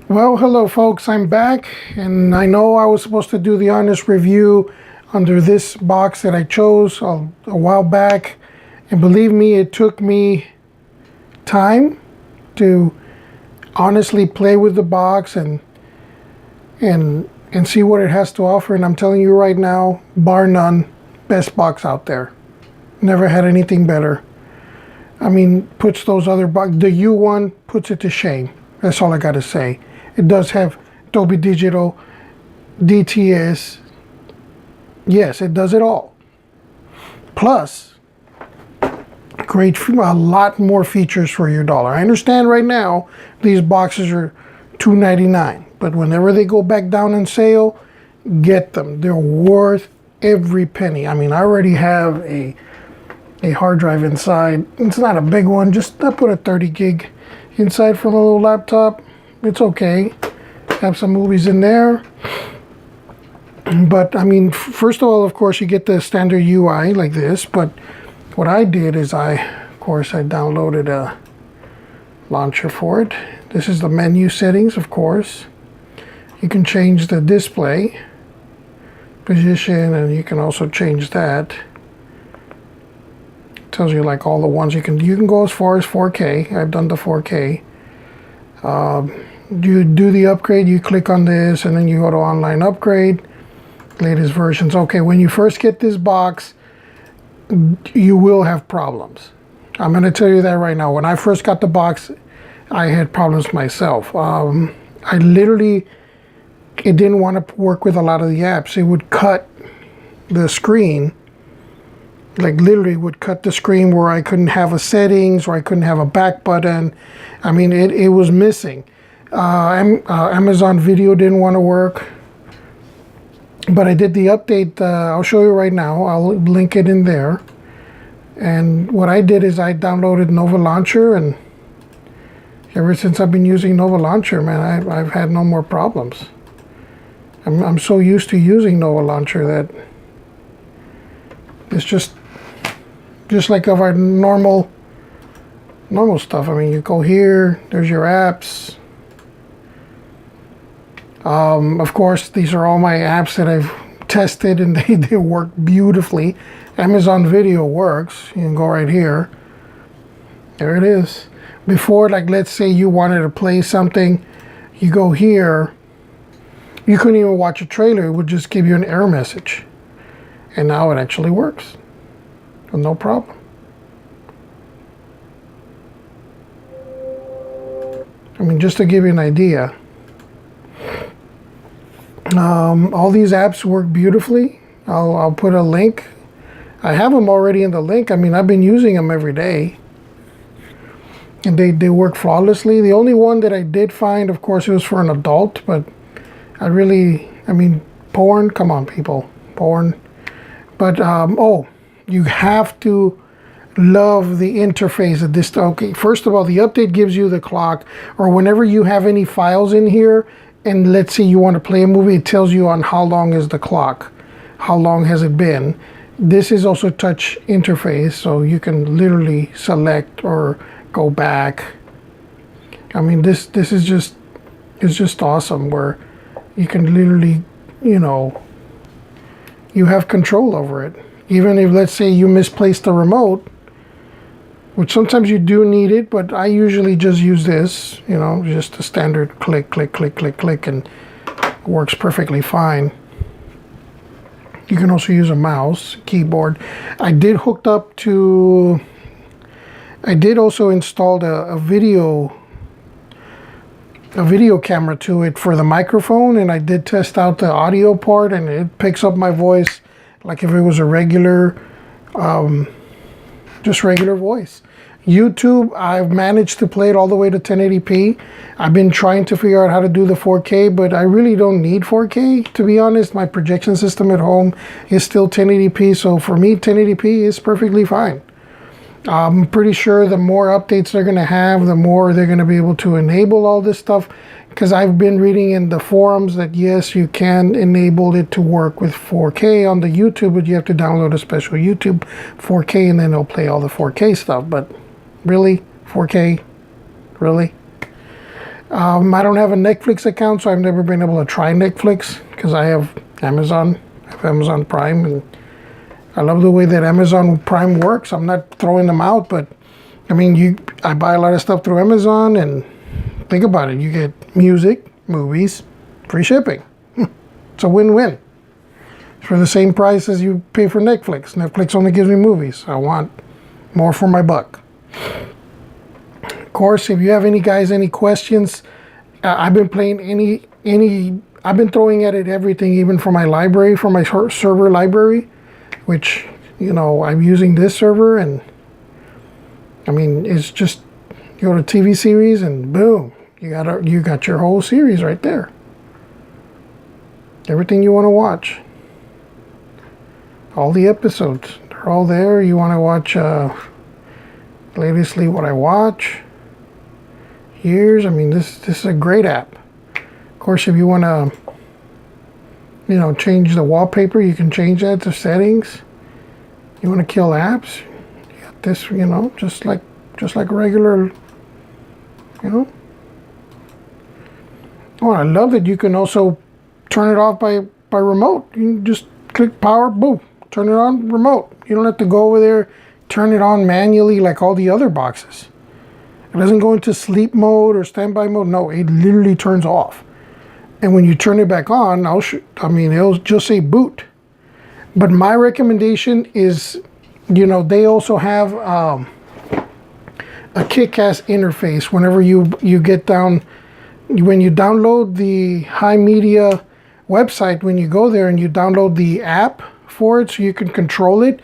Well, hello folks, I'm back, and I know I was supposed to do the honest review under this box that I chose a while back, and believe me, it took me time to honestly play with the box and see what it has to offer. And I'm telling you right now, bar none, best box out there. Never had anything better. I mean, puts those other boxes, the U1 puts it to shame. That's all I gotta say. It does have Dolby Digital, DTS. Yes, it does it all. Plus, a lot more features for your dollar. I understand right now these boxes are $2.99, but whenever they go back down on sale, get them. They're worth every penny. I mean, I already have a hard drive inside. It's not a big one. I put a 30 gig inside from a little laptop. It's okay. Have some movies in there. But I mean, first of all, of course, you get the standard UI like this. But what I did is I downloaded a launcher for it. This is the menu settings, of course. You can change the display position, and you can also change that. It tells you like all the ones you can go as far as 4K. I've done the 4K. You do the upgrade, you click on this, and then you go to online upgrade, latest versions. Okay, when you first get this box, you will have problems. I'm going to tell you that right now. When I first got the box, I had problems myself. It didn't want to work with a lot of the apps. It would cut the screen, like literally would cut the screen where I couldn't have a settings or I couldn't have a back button. I mean, it was missing. Amazon Video didn't want to work, but I did the update. I'll show you right now. I'll link it in there. And what I did is I downloaded Nova Launcher, and ever since I've been using Nova Launcher, man, I've had no more problems. I'm so used to using Nova Launcher that it's just like of our normal stuff. I mean, you go here, there's your apps. Of course, these are all my apps that I've tested, and they work beautifully. Amazon Video works. You can go right here. There it is. Before, like, let's say you wanted to play something, you go here, you couldn't even watch a trailer. It would just give you an error message. And now it actually works. No problem. I mean, just to give you an idea, all these apps work beautifully. I'll put a link. I have them already in the link. I mean, I've been using them every day, and they work flawlessly. The only one that I did find, of course, it was for an adult, but I mean, porn, come on, people, porn. But, you have to love the interface of this. Okay, first of all, the update gives you the clock, or whenever you have any files in here, and let's say you want to play a movie, it tells you on how long is the clock, how long has it been. This is also touch interface, so you can literally select or go back. I mean, this is just awesome, where you can literally, you have control over it. Even if, let's say, you misplaced the remote, which sometimes you do need it, but I usually just use this, just a standard click, click, click, click, click, and it works perfectly fine. You can also use a mouse, keyboard. I did also installed a video camera to it for the microphone, and I did test out the audio part, and it picks up my voice like if it was a regular, just regular voice. YouTube, I've managed to play it all the way to 1080p. I've been trying to figure out how to do the 4K, but I really don't need 4K, to be honest. My projection system at home is still 1080p, so for me, 1080p is perfectly fine. I'm pretty sure the more updates they're going to have, the more they're going to be able to enable all this stuff, because I've been reading in the forums that yes, you can enable it to work with 4K on the YouTube, but you have to download a special YouTube 4K, and then it'll play all the 4K stuff. But really, 4K? Really? I don't have a Netflix account, so I've never been able to try Netflix because I have Amazon. I have Amazon Prime, and I love the way that Amazon Prime works. I'm not throwing them out, but I mean, I buy a lot of stuff through Amazon, and think about it. You get music, movies, free shipping. It's a win-win. For the same price as you pay for Netflix. Netflix only gives me movies. I want more for my buck. Of course, if you have any questions, I've been playing I've been throwing at it everything, even for my library, for my server library, which, I'm using this server, and I mean, it's just, you go to TV series and boom, you got your whole series right there. Everything you want to watch. All the episodes, they're all there. You want to watch latestly what I watch. Years. I mean, this is a great app. Of course, if you want to, change the wallpaper, you can change that to settings. You want to kill apps, you got this, just like regular, Oh, I love that you can also turn it off by remote. You can just click power, boom, turn it on, remote. You don't have to go over there, turn it on manually like all the other boxes. It doesn't go into sleep mode or standby mode. No, it literally turns off. And when you turn it back on, it'll just say boot. But my recommendation is, they also have a kick-ass interface. Whenever you get down, when you download the HIMEDIA website, when you go there and you download the app for it so you can control it,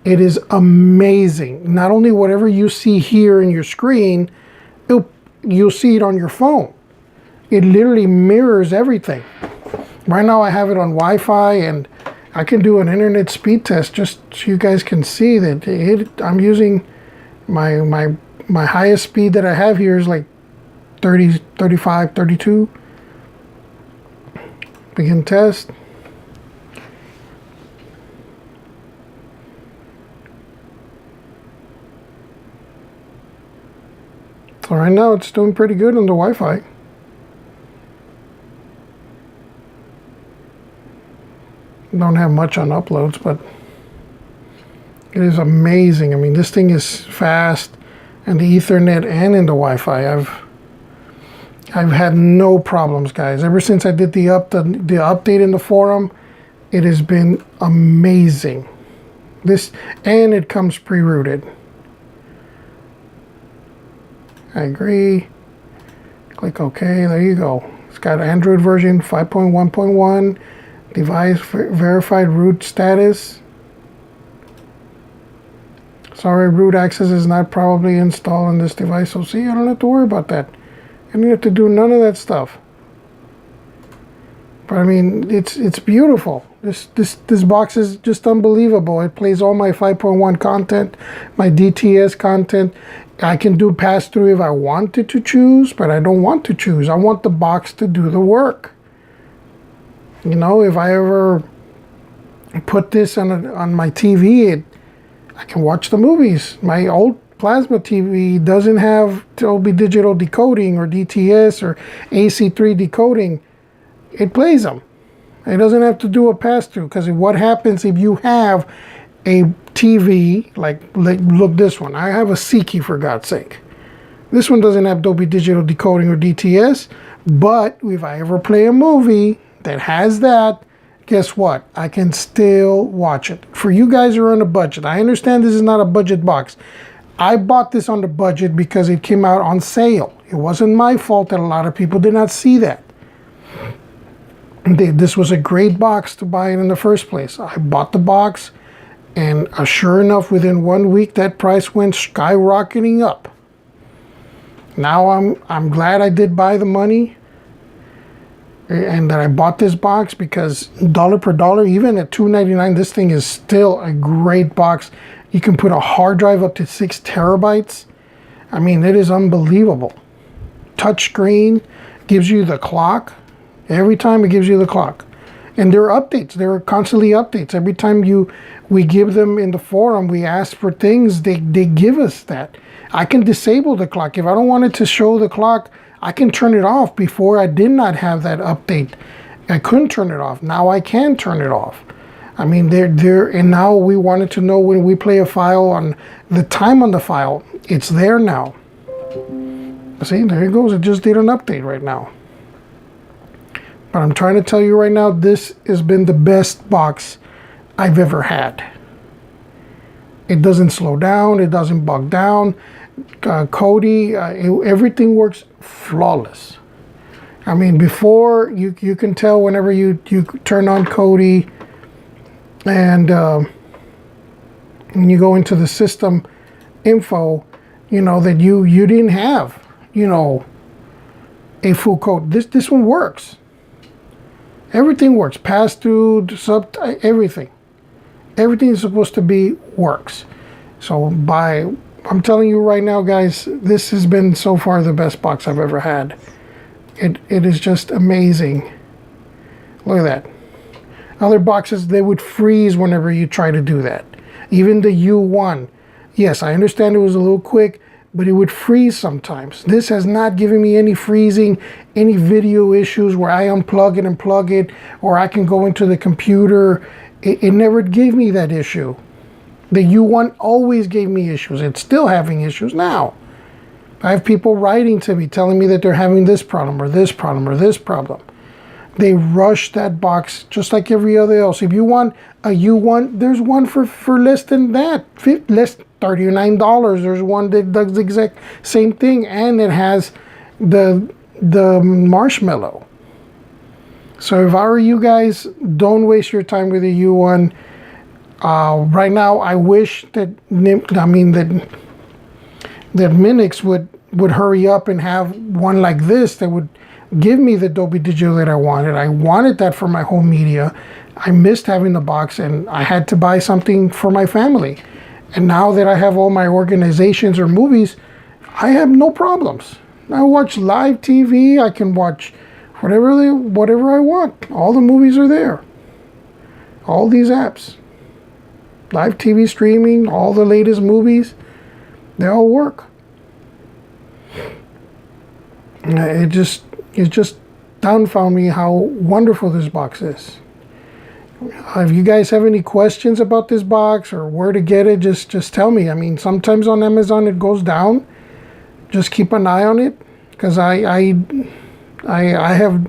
it is amazing. Not only whatever you see here in your screen, you'll see it on your phone. It literally mirrors everything. Right now I have it on Wi-Fi, and I can do an internet speed test just so you guys can see that I'm using my highest speed that I have here is like 30, 35, 32. Begin test. So right now it's doing pretty good on the Wi-Fi. Don't have much on uploads, but it is amazing. I mean, this thing is fast, and the Ethernet and in the Wi-Fi. I've had no problems, guys. Ever since I did the update in the forum, it has been amazing. And it comes pre-rooted. I agree. Click OK. There you go. It's got Android version 5.1.1. Device verified root status. Sorry, root access is not probably installed on this device. So see, I don't have to worry about that. I don't have to do none of that stuff. But I mean, it's beautiful. This box is just unbelievable. It plays all my 5.1 content, my DTS content. I can do pass-through if I wanted to choose, but I don't want to choose. I want the box to do the work. If I ever put this on my TV, I can watch the movies. My old plasma TV doesn't have Dolby Digital decoding or DTS or AC3 decoding. It plays them. It doesn't have to do a pass-through, because what happens if you have a TV, like look this one. I have a Siki, for God's sake. This one doesn't have Dolby Digital decoding or DTS, but if I ever play a movie that has that, guess what? I can still watch it. For you guys who are on a budget, I understand this is not a budget box. I bought this on the budget because it came out on sale. It wasn't my fault that a lot of people did not see that. This was a great box to buy it in the first place. I bought the box, and sure enough, within 1 week, that price went skyrocketing up. Now I'm glad I did buy the money, and that I bought this box, because dollar per dollar, even at $2.99, this thing is still a great box. You can put a hard drive up to 6 terabytes. I mean, it is unbelievable. Touch screen, gives you the clock. Every time it gives you the clock. And there are updates. There are constantly updates. Every time we give them in the forum, we ask for things, they give us that. I can disable the clock. If I don't want it to show the clock, I can turn it off. Before I did not have that update. I couldn't turn it off. Now I can turn it off. I mean, there, and now we wanted to know when we play a file on the time on the file. It's there now. See, there it goes. It just did an update right now. But I'm trying to tell you right now, this has been the best box I've ever had. It doesn't slow down. It doesn't bug down. Kodi, everything works flawless. I mean, before, you can tell whenever you turn on Kodi and when you go into the system info, you know, that you didn't have, you know, a full code. This one works. Everything works. Pass through, everything. Everything is supposed to be works. So I'm telling you right now, guys, this has been so far the best box I've ever had. It is just amazing. Look at that. Other boxes, they would freeze whenever you try to do that. Even the U1. Yes, I understand it was a little quick, but it would freeze sometimes. This has not given me any freezing, any video issues where I unplug it and plug it, or I can go into the computer. It never gave me that issue. The U1 always gave me issues. It's still having issues now. I have people writing to me telling me that they're having this problem or this problem or this problem. They rush that box just like every other else. If you want a U1, there's one for less than that, less $39. There's one that does the exact same thing, and it has the marshmallow. So if I were you guys, don't waste your time with a U1. Right now, I wish that Minix would hurry up and have one like this that would give me the Dolby Digital that I wanted. I wanted that for my home media. I missed having the box, and I had to buy something for my family. And now that I have all my organizations or movies, I have no problems. I watch live TV. I can watch whatever I want. All the movies are there. All these apps. Live TV streaming, all the latest movies, they all work. It just dumbfounded me how wonderful this box is. If you guys have any questions about this box or where to get it, just tell me. I mean, sometimes on Amazon it goes down. Just keep an eye on it, because I have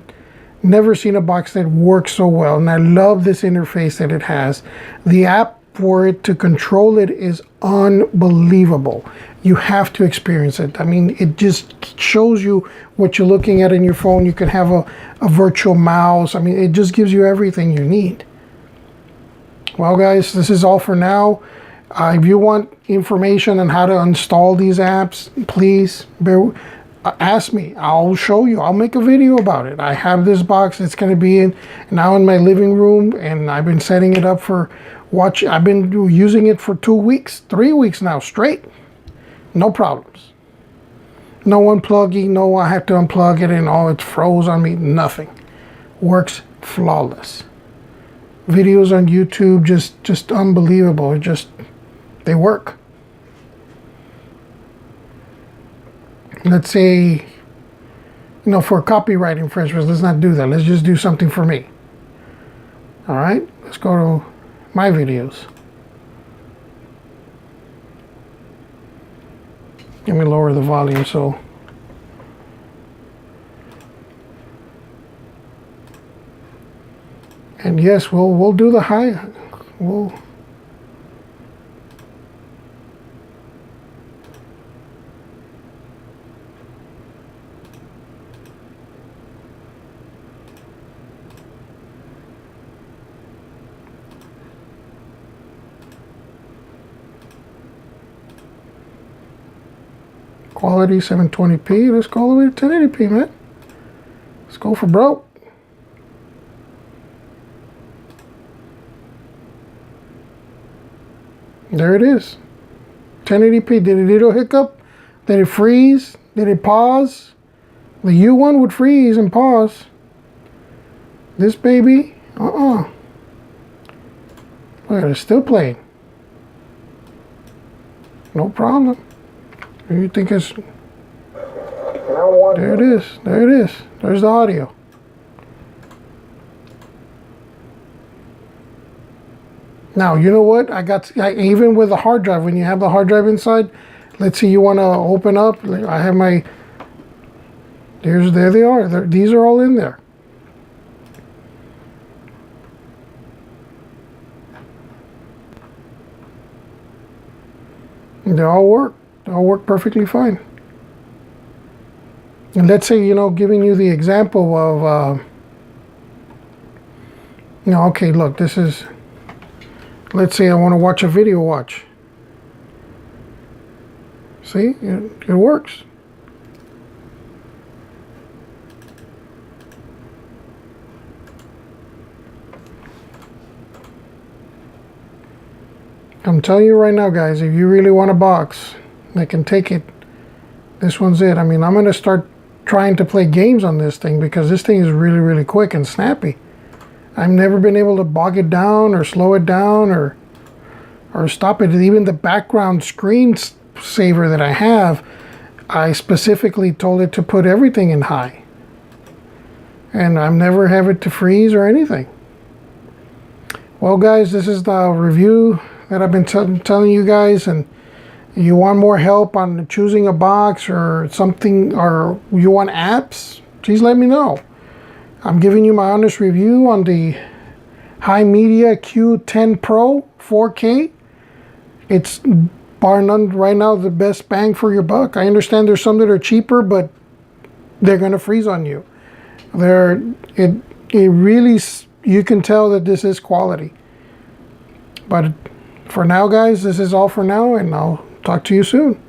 never seen a box that works so well, and I love this interface that it has. The app for it to control it is unbelievable. You have to experience it. I mean, it just shows you what you're looking at in your phone. You can have a virtual mouse. I mean, it just gives you everything you need. Well, guys, this is all for now. If you want information on how to install these apps, please ask me. I'll show you. I'll make a video about it. I have this box. It's going to be now in my living room, and I've been setting it up for I've been using it for 2 weeks, 3 weeks now straight. No problems. No unplugging. No, I have to unplug it and it froze on me. Nothing. Works flawless. Videos on YouTube, just unbelievable. They work. Let's say, for copyright infringements, let's not do that. Let's just do something for me. All right, let's go to my videos. Let me lower the volume so. And yes, we'll do the high. We'll. Quality 720p. Let's go all the way to 1080p, man. Let's go for broke. There it is. 1080p. Did it little hiccup? Did it freeze? Did it pause? The U1 would freeze and pause. This baby, Look at it, it's still playing. No problem. You think it's... Hello? Round one. There it is. There it is. There's the audio. Now, you know what? Even with the hard drive, when you have the hard drive inside, let's see, you want to open up. I have my, there they are. These are all in there. They all work. They all work perfectly fine. And let's say, giving you the example of, okay, look, this is, let's say I want to watch a video watch. See, it works. I'm telling you right now, guys, if you really want a box that can take it, this one's it. I mean, I'm going to start trying to play games on this thing because this thing is really, really quick and snappy. I've never been able to bog it down or slow it down or stop it. Even the background screen saver that I have, I specifically told it to put everything in high. And I've never have it to freeze or anything. Well, guys, this is the review that I've been telling you guys, and you want more help on choosing a box or something, or you want apps, please let me know. I'm giving you my honest review on the HIMEDIA Q10 Pro 4K. It's bar none right now the best bang for your buck. I understand there's some that are cheaper, but they're going to freeze on you. It really, you can tell that this is quality. But for now, guys, this is all for now, and I'll talk to you soon.